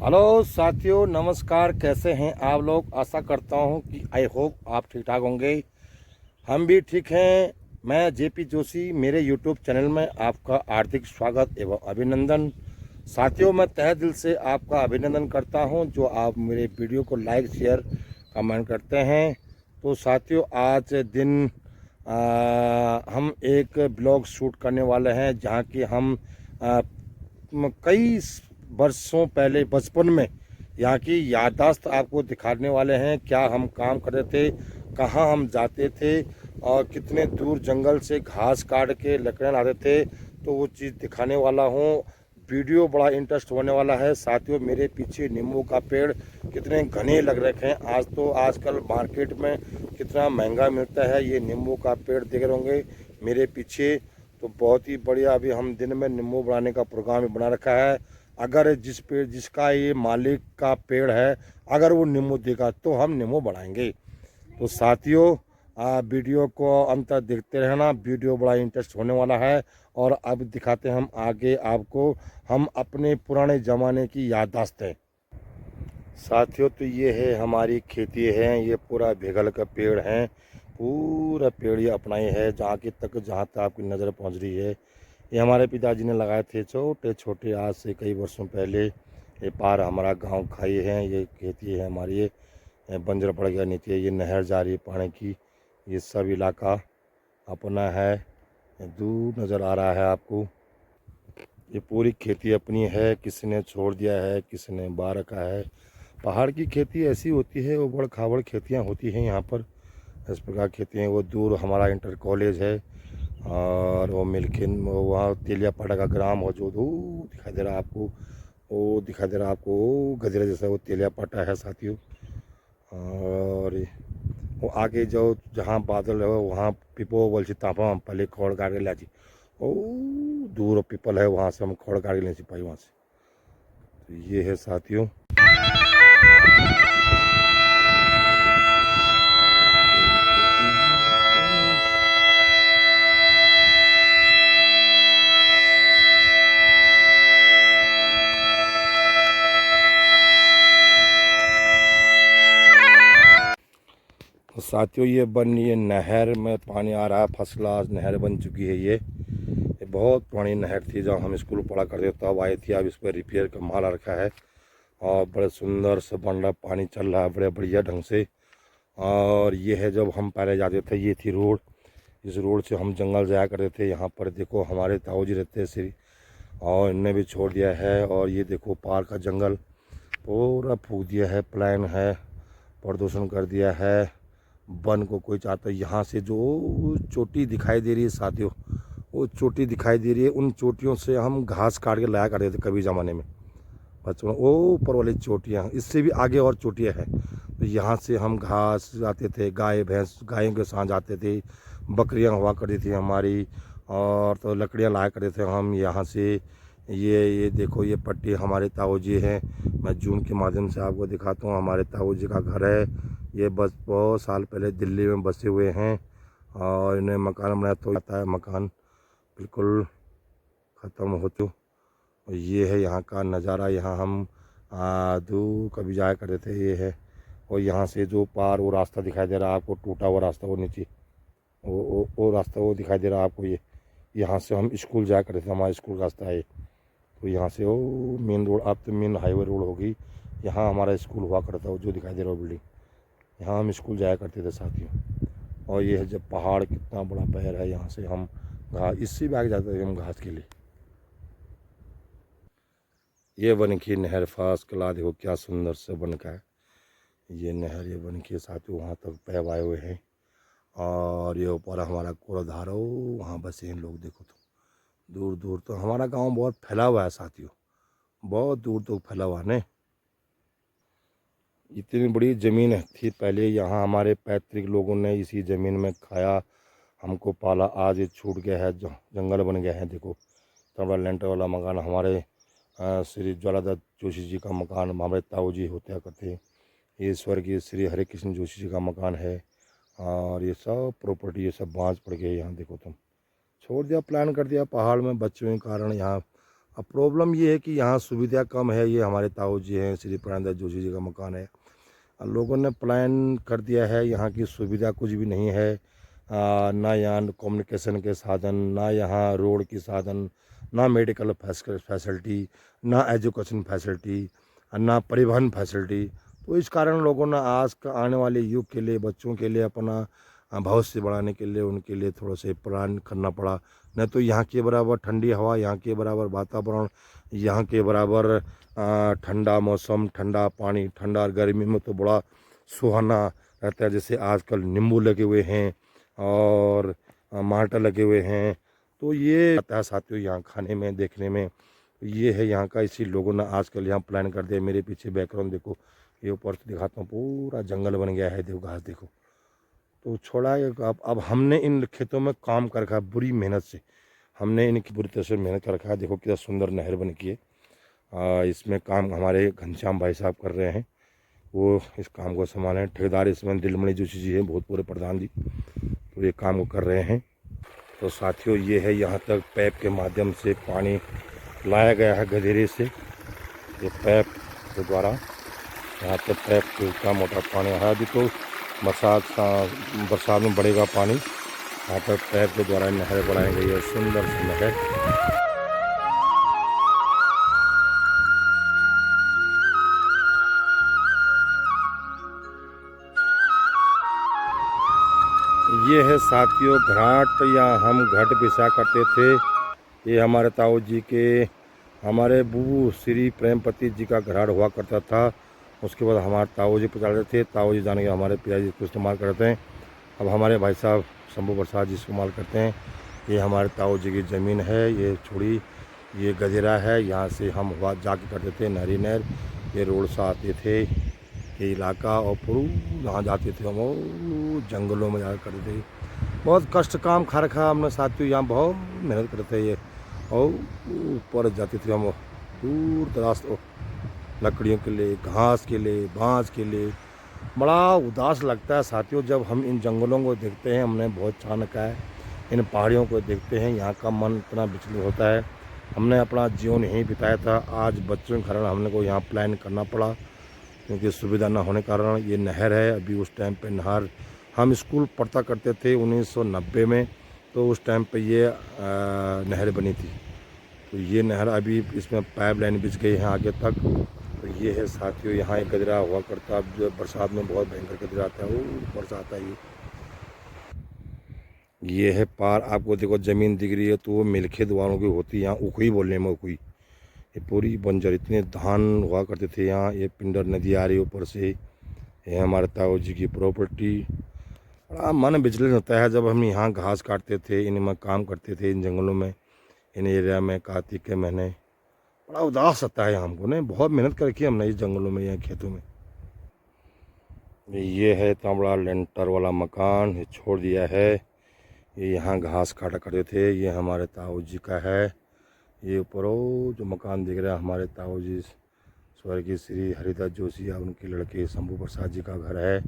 Hello साथियों, नमस्कार। कैसे हैं आप लोग? आशा करता हूं कि आई होप आप ठीक ठाक होंगे। हम भी ठीक हैं। मैं जेपी जोशी, मेरे यूट्यूब चैनल में आपका हार्दिक स्वागत एवं अभिनंदन। साथियों, मैं तहे दिल से आपका अभिनंदन करता हूं जो आप मेरे वीडियो को लाइक शेयर कमेंट करते हैं। तो साथियों, आज दिन हम एक ब्लॉग शूट करने वाले हैं जहां कि हम कई वर्षों पहले बचपन में यहाँ की याददाश्त आपको दिखाने वाले हैं। क्या हम काम करते थे, कहाँ हम जाते थे और कितने दूर जंगल से घास काट के लकड़ियाँ लाते थे, तो वो चीज़ दिखाने वाला हूँ। वीडियो बड़ा इंटरेस्ट होने वाला है। साथियों, मेरे पीछे नींबू का पेड़ कितने घने लग रखे हैं। आजकल मार्केट में कितना महंगा मिलता है ये नींबू का पेड़, देख रहे होंगे मेरे पीछे। तो बहुत ही बढ़िया, अभी हम दिन में नींबू बनाने का प्रोग्राम बना रखा है। अगर जिसका ये मालिक का पेड़ है, अगर वो नींबू देगा तो हम नींबू बढ़ाएंगे। तो साथियों, वीडियो को अंत तक देखते रहना, वीडियो बड़ा इंटरेस्ट होने वाला है। और अब दिखाते हैं हम आगे आपको हम अपने पुराने ज़माने की याददाश्तें। साथियों, तो ये है हमारी खेती है, ये पूरा भेगल का पेड़ है। पूरा पेड़ ये अपना ही है, जहाँ तक आपकी नज़र पहुँच रही है। ये हमारे पिताजी ने लगाए थे छोटे छोटे, आज से कई वर्षों पहले। ये पार हमारा गांव खाई है, ये खेती है हमारी। ये बंजर पड़ गया नीचे, ये नहर जा रही है पानी की। ये सब इलाका अपना है। ये दूर नज़र आ रहा है आपको। ये पूरी खेती अपनी है, किसी ने छोड़ दिया है, किसी ने बा रखा है। पहाड़ की खेती ऐसी होती है, वो बड़ खाबड़ खेतियाँ होती हैं यहाँ पर। इस प्रकार खेती हैं। वो दूर हमारा इंटर कॉलेज है और वो मिल्खिन, वहाँ तेलियापाटा का ग्राम हो जो दूर दिखाई दे रहा है आपको। वो दिखाई दे रहा है आपको, वो गजरा जैसा वो तेलियापाटा है साथियों। और वो आगे जो जहाँ बादल है वहाँ पिपो बोल तापा हम पहले खोड़ काट के ला। ओ दूर पीपल है, वहाँ से हम खोड़ काट के ले पाई वहाँ से। तो ये है साथियों। तो साथियों, ये नहर में पानी आ रहा है। फर्स्ट क्लास नहर बन चुकी है ये बहुत पुरानी नहर थी, जब हम स्कूल पढ़ा करते तब आई थी। अब इस पर रिपेयर का माल रखा है और बड़े सुंदर से बन रहा, पानी चल रहा है बड़े बढ़िया ढंग से। और ये है जब हम पहले जाते थे, ये थी रोड। इस रोड से हम जंगल जाया करते थे। यहाँ पर देखो हमारे ताऊ जी रहते श्री, और इनने भी छोड़ दिया है। और ये देखो पार का जंगल पूरा फूक दिया है, प्लान है, प्रदूषण कर दिया है। वन को कोई चाहता है। यहाँ से जो चोटी दिखाई दे रही है साथियों, वो चोटी दिखाई दे रही है, उन चोटियों से हम घास काट के लाया करते थे कभी ज़माने में बचपन। वो ऊपर वाली चोटियाँ, इससे भी आगे और चोटियाँ हैं। तो यहाँ से हम घास आते थे, गाय भैंस, गायों के साथ आते थे, बकरियाँ हुआ करती थी हमारी। और तो लकड़ियाँ लाया करते थे हम यहाँ से। ये देखो, ये पट्टी हमारे ताऊ जी हैं। मैं जूम के माध्यम से आपको दिखाता हूँ। हमारे ताऊ जी का घर है। ये बस बहुत साल पहले दिल्ली में बसे हुए हैं और इन्हें मकान बनाया तो आता है, मकान बिल्कुल ख़त्म हो चुका। और ये है यहाँ का नज़ारा। यहाँ हम दूर कभी जाया करते थे, ये है। और यहाँ से जो पार वो रास्ता दिखाई दे रहा है आपको, टूटा हुआ रास्ता, वो नीचे वो रास्ता वो दिखाई दे रहा है आपको। ये यहाँ से हम स्कूल जाया करते थे, हमारा स्कूल रास्ता है। तो यहाँ से वो मेन रोड, अब तो मेन हाईवे रोड होगी। यहाँ हमारा स्कूल हुआ करता है, जो दिखाई दे रहा है बिल्डिंग, यहाँ हम स्कूल जाया करते थे साथियों। और ये है जब पहाड़, कितना बड़ा पैर है। यहाँ से हम घास, इससे भी आगे जाते थे हम घास के लिए। ये बन की नहर फास कला, देखो क्या सुंदर से बन का है ये नहर। ये बन के साथियों वहाँ तक पैब आए हुए हैं। और ये ऊपर हमारा कोड़धार हो, वहाँ बसे हैं लोग। देखो तो दूर दूर तो हमारा गांव बहुत फैला हुआ है साथियों, बहुत दूर तक फैला हुआ है। इतनी बड़ी ज़मीन थी पहले, यहाँ हमारे पैतृक लोगों ने इसी ज़मीन में खाया, हमको पाला। आज ये छूट गया है, जंगल बन गया है। देखो इतना बड़ा लेंटर वाला मकान हमारे श्री ज्वालादत्त जोशी जी का मकान, हमारे ताऊ जी होते करते। ये स्वर्गीय श्री हरे कृष्ण जोशी जी का मकान है। और ये सब प्रॉपर्टी, ये सब बाँझ पड़ गई। यहाँ देखो तुम, छोड़ दिया, प्लान कर दिया पहाड़ में बच्चों के कारण। यहाँ अब प्रॉब्लम ये है कि यहाँ सुविधा कम है। ये हमारे ताऊ जी हैं, श्री प्राणदास जोशी जी का मकान है। लोगों ने प्लान कर दिया है, यहाँ की सुविधा कुछ भी नहीं है। ना यहाँ कम्युनिकेशन के साधन, ना यहाँ रोड की साधन, ना मेडिकल फैसिलिटी, ना एजुकेशन फैसिलिटी, ना परिवहन फैसिलिटी। तो इस कारण लोगों ने आज का आने वाले युग के लिए, बच्चों के लिए अपना भविष्य बढ़ाने के लिए उनके लिए थोड़ा से प्लान करना पड़ा। नहीं तो यहाँ के बराबर ठंडी हवा, यहाँ के बराबर वातावरण, यहाँ के बराबर ठंडा मौसम, ठंडा पानी, ठंडा गर्मी में तो बड़ा सुहाना रहता है। जैसे आजकल नींबू लगे हुए हैं और माल्टा लगे हुए हैं। तो ये आता है साथियों यहाँ खाने में, देखने में। ये है यहाँ का, इसी लोगों ने आजकल यहाँ प्लान कर दिया। मेरे पीछे बैकग्राउंड देखो, ये ऊपर से दिखाता हूँ, पूरा जंगल बन गया है। देखो घास देखो। तो छोड़ा है। अब हमने इन खेतों में काम कर रखा है, बुरी मेहनत से हमने इनकी बुरी तरह से मेहनत कर रखा है। देखो कितना सुंदर नहर बन की है। इसमें काम हमारे घनश्याम भाई साहब कर रहे हैं, वो इस काम को संभाले। ठेकेदार इसमें दिलमणि जोशी जी हैं, भूतपूर्व प्रधान जी, तो ये काम को कर रहे हैं। तो साथियों ये है, यहाँ तक पैप के माध्यम से पानी लाया गया है गधेरे से। ये पैप के द्वारा यहाँ तक पैप से इतना मोटा पानी आ रहा है। अभी तो बरसात में बढ़ेगा पानी। यहाँ तक पैप के द्वारा नहर बनाई गई है, सुंदर सी नहर। ये है साथियों घाट, या हम घट बिछा करते थे। ये हमारे ताऊ जी के, हमारे बूबू श्री प्रेमपति जी का घराट हुआ करता था। उसके बाद हमारे ताऊ जी पचाते थे। ताऊ जी जाने के हमारे पिताजी इसको इस्तेमाल करते हैं। अब हमारे भाई साहब शंभू प्रसाद जी इस्तेमाल करते हैं। ये हमारे ताऊ जी की ज़मीन है। ये छोड़ी, ये गजेरा है, यहाँ से हम हुआ जाके करते थे नहरी नहर। ये रोड से आते थे ये इलाका, और पूरा यहाँ जाते थे हम, जंगलों में जा करते थे। बहुत कष्ट काम खा रखा हमने साथियों, यहाँ बहुत मेहनत करते ये। और ऊपर जाते थे हम दूर दराज, लकड़ियों के लिए, घास के लिए, बाँस के लिए। बड़ा उदास लगता है साथियों जब हम इन जंगलों को देखते हैं। हमने बहुत चाणक है, इन पहाड़ियों को देखते हैं, यहाँ का मन इतना विचलित होता है। हमने अपना जीवन यहीं बिताया था, आज बच्चों के कारण हमने को यहाँ प्लान करना पड़ा, क्योंकि सुविधा न होने के कारण। ये नहर है, अभी उस टाइम पे नहर, हम स्कूल पढ़ता करते थे 1990 में, तो उस टाइम पे ये नहर बनी थी। तो ये नहर अभी इसमें पाइप लाइन बिछ गई है आगे तक। तो ये है साथियों, यहाँ एक गजरा हुआ करता, अब जो बरसात में बहुत भयंकर गजरा आता है, वो ऊपर से आता है। ये है पार, आपको देखो ज़मीन दिख रही है, तो वो मिलखेत वालों की होती है, यहाँ उखई बोलने में उखई। ये पूरी बंजर, इतने धान हुआ करते थे यहाँ। ये पिंडर नदी आ रही है ऊपर से। ये हमारे ताऊ जी की प्रॉपर्टी। बड़ा मन विचलित होता है जब हम यहाँ घास काटते थे, इनमें काम करते थे, इन जंगलों में, इन एरिया में, कार्तिक के महीने। बड़ा उदास आता है हमको, नहीं बहुत मेहनत कर रखी है हमने इस जंगलों में, यहाँ खेतों में। ये है इतना बड़ा लेंटर वाला मकान, ये छोड़ दिया है। ये यहाँ घास काटा करते थे। ये हमारे ताऊ जी का है। ये ऊपर वो जो मकान दिख रहा है, हमारे ताऊ जी स्वर्गीय श्री हरिदास जोशी या उनके लड़के शंभू प्रसाद जी का घर है।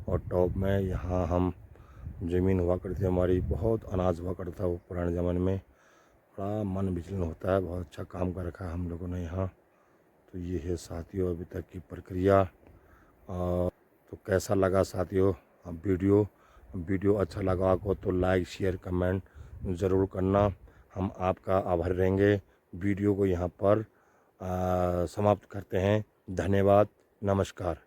और टॉप में यहाँ हम ज़मीन हुआ करती थी हमारी, बहुत अनाज हुआ करता था वो पुराने ज़माने में। बड़ा मन विचलन होता है, बहुत अच्छा काम कर रखा है हम लोगों ने यहाँ। तो ये है साथियों अभी तक की प्रक्रिया। तो कैसा लगा साथियों वीडियो अच्छा लगा हो तो लाइक शेयर कमेंट ज़रूर करना। हम आपका आभारी रहेंगे। वीडियो को यहाँ पर समाप्त करते हैं। धन्यवाद, नमस्कार।